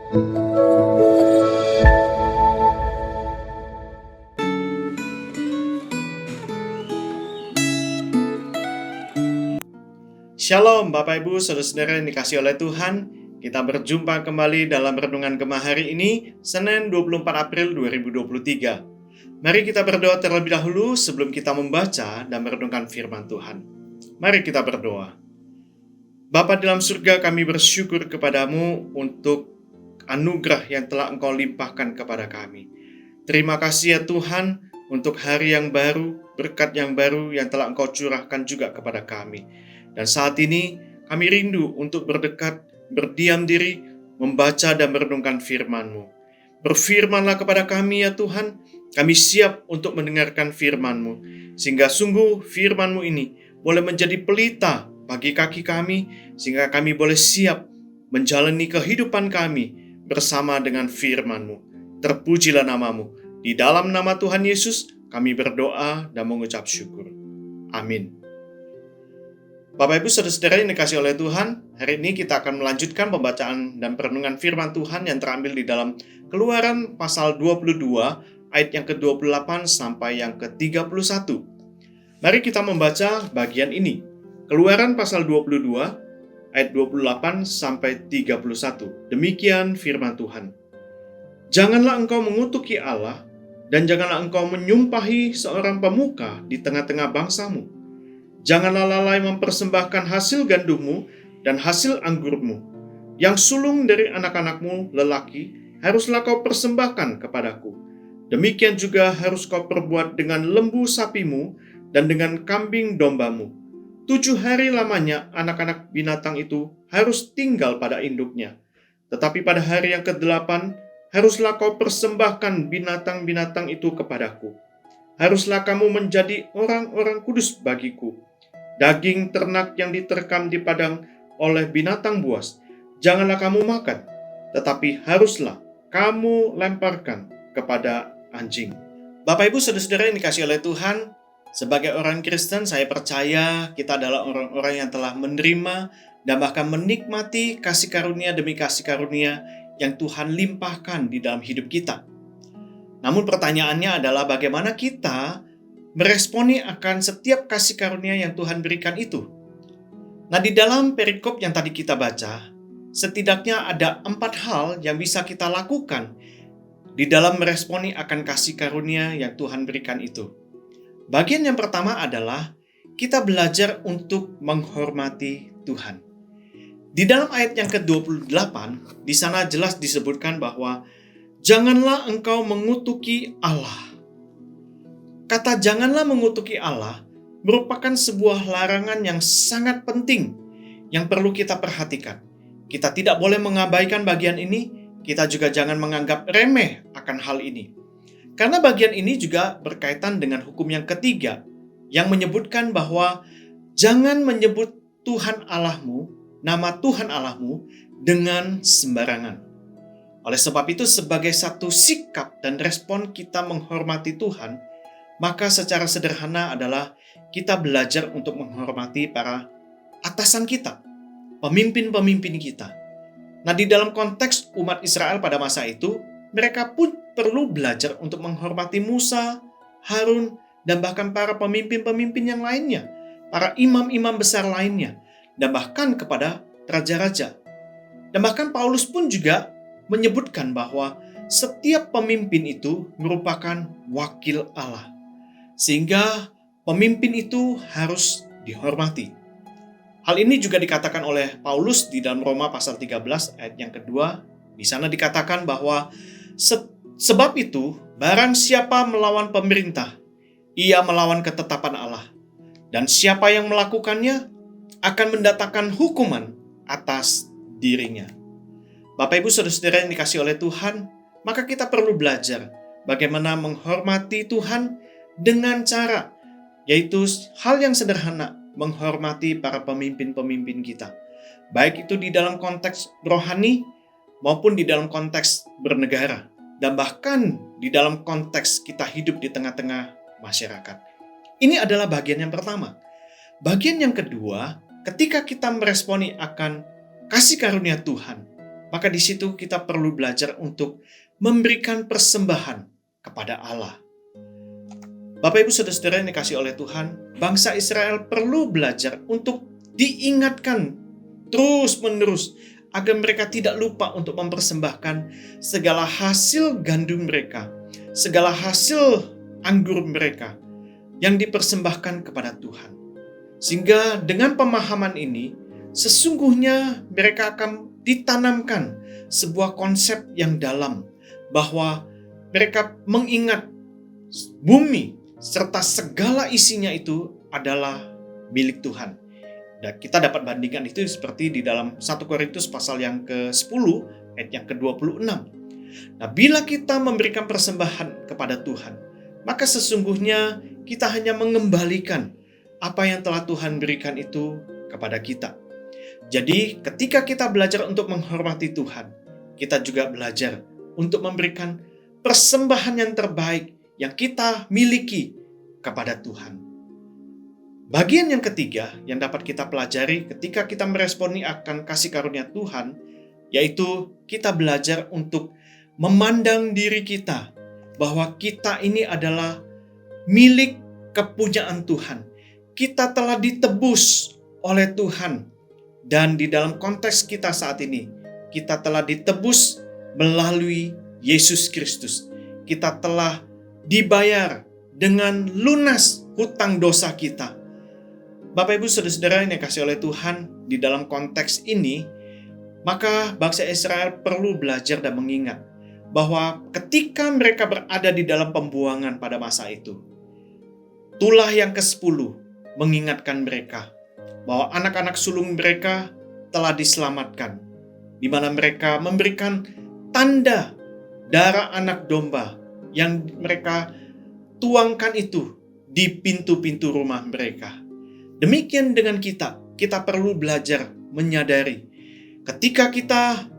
Shalom Bapak Ibu Saudara-saudara yang dikasihi oleh Tuhan. Kita berjumpa kembali dalam Renungan Gema hari ini, Senin 24 April 2023. Mari kita berdoa terlebih dahulu sebelum kita membaca dan merenungkan firman Tuhan. Mari kita berdoa. Bapa dalam surga, kami bersyukur kepadamu untuk anugerah yang telah Engkau limpahkan kepada kami. Terima kasih ya Tuhan untuk hari yang baru, berkat yang baru yang telah Engkau curahkan juga kepada kami. Dan saat ini kami rindu untuk berdekat, berdiam diri, membaca dan merenungkan firman-Mu. Berfirmanlah kepada kami ya Tuhan, kami siap untuk mendengarkan firman-Mu. Sehingga sungguh firman-Mu ini boleh menjadi pelita bagi kaki kami, sehingga kami boleh siap menjalani kehidupan kami bersama dengan firman-Mu. Terpujilah nama-Mu. Di dalam nama Tuhan Yesus kami berdoa dan mengucap syukur. Amin. Bapak Ibu Saudara-saudara yang dikasihi oleh Tuhan, hari ini kita akan melanjutkan pembacaan dan perenungan firman Tuhan yang terambil di dalam Keluaran pasal 22 ayat yang ke-28 sampai yang ke-31. Mari kita membaca bagian ini. Keluaran pasal 22 ayat 28 sampai 31. Demikian firman Tuhan. Janganlah engkau mengutuki Allah, dan janganlah engkau menyumpahi seorang pemuka di tengah-tengah bangsamu. Janganlah lalai mempersembahkan hasil gandummu dan hasil anggurmu. Yang sulung dari anak-anakmu lelaki haruslah kau persembahkan kepadaku. Demikian juga harus kau perbuat dengan lembu sapimu dan dengan kambing dombamu. 7 hari lamanya anak-anak binatang itu harus tinggal pada induknya. Tetapi pada hari yang ke-8 haruslah kau persembahkan binatang-binatang itu kepadaku. Haruslah kamu menjadi orang-orang kudus bagiku. Daging ternak yang diterkam di padang oleh binatang buas, janganlah kamu makan, tetapi haruslah kamu lemparkan kepada anjing. Bapak Ibu Saudara-saudara yang dikasihi oleh Tuhan, sebagai orang Kristen saya percaya kita adalah orang-orang yang telah menerima dan bahkan menikmati kasih karunia demi kasih karunia yang Tuhan limpahkan di dalam hidup kita. Namun pertanyaannya adalah bagaimana kita meresponi akan setiap kasih karunia yang Tuhan berikan itu. Nah, di dalam perikop yang tadi kita baca, setidaknya ada 4 hal yang bisa kita lakukan di dalam meresponi akan kasih karunia yang Tuhan berikan itu. Bagian yang pertama adalah kita belajar untuk menghormati Tuhan. Di dalam ayat yang ke-28, di sana jelas disebutkan bahwa janganlah engkau mengutuki Allah. Kata janganlah mengutuki Allah merupakan sebuah larangan yang sangat penting yang perlu kita perhatikan. Kita tidak boleh mengabaikan bagian ini, kita juga jangan menganggap remeh akan hal ini. Karena bagian ini juga berkaitan dengan hukum yang ketiga yang menyebutkan bahwa jangan menyebut Tuhan Allahmu, nama Tuhan Allahmu dengan sembarangan. Oleh sebab itu sebagai satu sikap dan respon kita menghormati Tuhan, maka secara sederhana adalah kita belajar untuk menghormati para atasan kita, pemimpin-pemimpin kita. Nah, di dalam konteks umat Israel pada masa itu, mereka pun perlu belajar untuk menghormati Musa, Harun, dan bahkan para pemimpin-pemimpin yang lainnya, para imam-imam besar lainnya, dan bahkan kepada raja-raja. Dan bahkan Paulus pun juga menyebutkan bahwa setiap pemimpin itu merupakan wakil Allah. Sehingga pemimpin itu harus dihormati. Hal ini juga dikatakan oleh Paulus di dalam Roma pasal 13 ayat yang kedua. Di sana dikatakan bahwa sebab itu barang siapa melawan pemerintah, ia melawan ketetapan Allah. Dan siapa yang melakukannya akan mendatangkan hukuman atas dirinya. Bapak Ibu Saudara-saudara yang dikasihi oleh Tuhan, maka kita perlu belajar bagaimana menghormati Tuhan dengan cara, yaitu hal yang sederhana, menghormati para pemimpin-pemimpin kita. Baik itu di dalam konteks rohani maupun di dalam konteks bernegara. Dan bahkan di dalam konteks kita hidup di tengah-tengah masyarakat. Ini adalah bagian yang pertama. Bagian yang kedua, ketika kita meresponi akan kasih karunia Tuhan, maka di situ kita perlu belajar untuk memberikan persembahan kepada Allah. Bapak Ibu Saudara-saudara yang dikasihi oleh Tuhan, bangsa Israel perlu belajar untuk diingatkan terus-menerus agar mereka tidak lupa untuk mempersembahkan segala hasil gandum mereka, segala hasil anggur mereka yang dipersembahkan kepada Tuhan. Sehingga dengan pemahaman ini, sesungguhnya mereka akan ditanamkan sebuah konsep yang dalam bahwa mereka mengingat bumi serta segala isinya itu adalah milik Tuhan. Dan kita dapat bandingkan itu seperti di dalam 1 Korintus pasal yang ke-10 ayat yang ke-26. Nah, bila kita memberikan persembahan kepada Tuhan, maka sesungguhnya kita hanya mengembalikan apa yang telah Tuhan berikan itu kepada kita. Jadi, ketika kita belajar untuk menghormati Tuhan, kita juga belajar untuk memberikan persembahan yang terbaik yang kita miliki kepada Tuhan. Bagian yang ketiga yang dapat kita pelajari ketika kita meresponi akan kasih karunia Tuhan, yaitu kita belajar untuk memandang diri kita bahwa kita ini adalah milik kepunyaan Tuhan. Kita telah ditebus oleh Tuhan, dan di dalam konteks kita saat ini, kita telah ditebus melalui Yesus Kristus. Kita telah dibayar dengan lunas hutang dosa kita. Bapak Ibu Saudara-saudara yang dikasihi oleh Tuhan, di dalam konteks ini, maka bangsa Israel perlu belajar dan mengingat bahwa ketika mereka berada di dalam pembuangan pada masa itu, tulah yang ke-10 mengingatkan mereka bahwa anak-anak sulung mereka telah diselamatkan, di mana mereka memberikan tanda darah anak domba yang mereka tuangkan itu di pintu-pintu rumah mereka. Demikian dengan kita perlu belajar menyadari ketika kita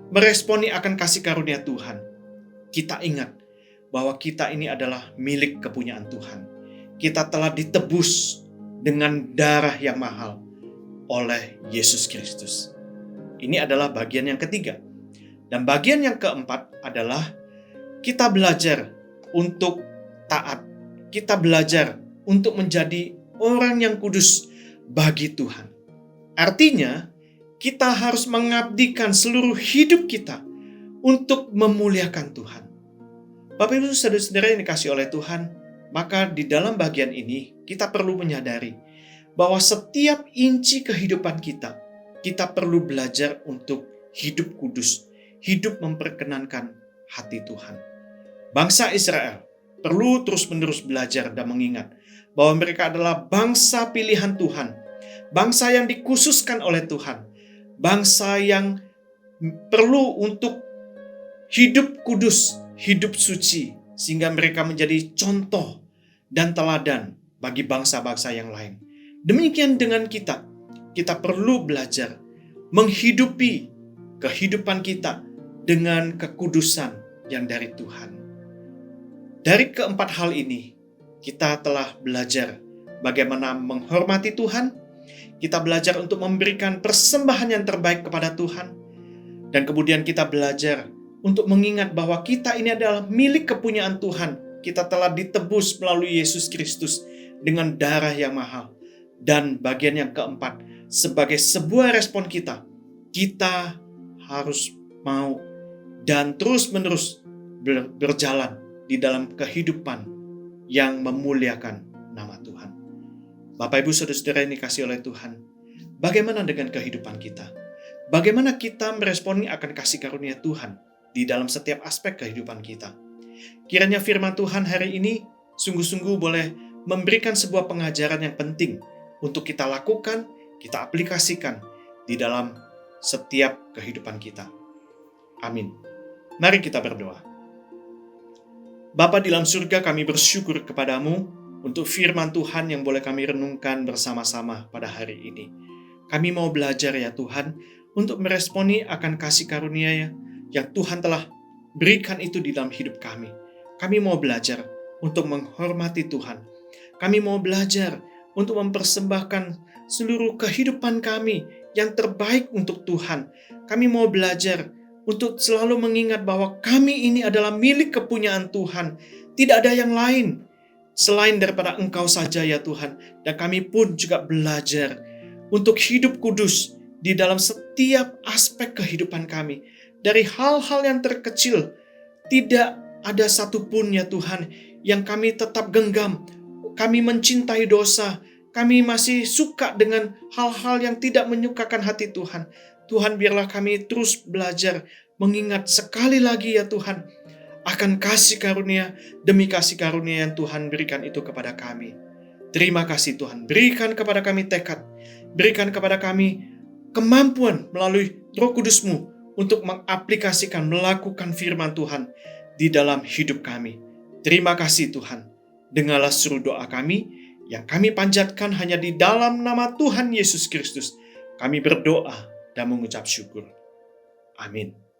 meresponi akan kasih karunia Tuhan, kita ingat bahwa kita ini adalah milik kepunyaan Tuhan. Kita telah ditebus dengan darah yang mahal oleh Yesus Kristus. Ini adalah bagian yang ketiga. Dan bagian yang keempat adalah kita belajar untuk taat. Kita belajar untuk menjadi orang yang kudus bagi Tuhan. Artinya, kita harus mengabdikan seluruh hidup kita untuk memuliakan Tuhan. Bapak Ibu Saudara-saudara yang dikasihi oleh Tuhan, maka di dalam bagian ini kita perlu menyadari bahwa setiap inci kehidupan kita perlu belajar untuk hidup kudus, hidup memperkenankan hati Tuhan. Bangsa Israel perlu terus-menerus belajar dan mengingat bahwa mereka adalah bangsa pilihan Tuhan, bangsa yang dikhususkan oleh Tuhan, bangsa yang perlu untuk hidup kudus, hidup suci, sehingga mereka menjadi contoh dan teladan bagi bangsa-bangsa yang lain. Demikian dengan kita perlu belajar menghidupi kehidupan kita dengan kekudusan yang dari Tuhan. Dari keempat hal ini, kita telah belajar bagaimana menghormati Tuhan, kita belajar untuk memberikan persembahan yang terbaik kepada Tuhan, dan kemudian kita belajar untuk mengingat bahwa kita ini adalah milik kepunyaan Tuhan. Kita telah ditebus melalui Yesus Kristus dengan darah yang mahal. Dan bagian yang keempat, sebagai sebuah respon kita harus mau dan terus-menerus berjalan di dalam kehidupan yang memuliakan nama Tuhan. Bapak Ibu Saudara-saudara yang dikasihi oleh Tuhan, bagaimana dengan kehidupan kita? Bagaimana kita meresponi akan kasih karunia Tuhan di dalam setiap aspek kehidupan kita? Kiranya firman Tuhan hari ini sungguh-sungguh boleh memberikan sebuah pengajaran yang penting untuk kita lakukan, kita aplikasikan di dalam setiap kehidupan kita. Amin. Mari kita berdoa. Bapa di dalam surga, kami bersyukur kepadamu untuk firman Tuhan yang boleh kami renungkan bersama-sama pada hari ini. Kami mau belajar ya Tuhan, untuk meresponi akan kasih karunia yang Tuhan telah berikan itu di dalam hidup kami. Kami mau belajar untuk menghormati Tuhan. Kami mau belajar untuk mempersembahkan seluruh kehidupan kami yang terbaik untuk Tuhan. Kami mau belajar untuk selalu mengingat bahwa kami ini adalah milik kepunyaan Tuhan. Tidak ada yang lain selain daripada Engkau saja ya Tuhan. Dan kami pun juga belajar untuk hidup kudus di dalam setiap aspek kehidupan kami. Dari hal-hal yang terkecil, tidak ada satupun ya Tuhan yang kami tetap genggam. Kami mencintai dosa. Kami masih suka dengan hal-hal yang tidak menyukakan hati Tuhan. Tuhan, biarlah kami terus belajar mengingat sekali lagi ya Tuhan akan kasih karunia demi kasih karunia yang Tuhan berikan itu kepada kami. Terima kasih Tuhan. Berikan kepada kami tekad. Berikan kepada kami kemampuan melalui Roh Kudus-Mu untuk mengaplikasikan, melakukan firman Tuhan di dalam hidup kami. Terima kasih Tuhan. Dengarlah seru doa kami yang kami panjatkan hanya di dalam nama Tuhan Yesus Kristus. Kami berdoa dan mengucap syukur. Amin.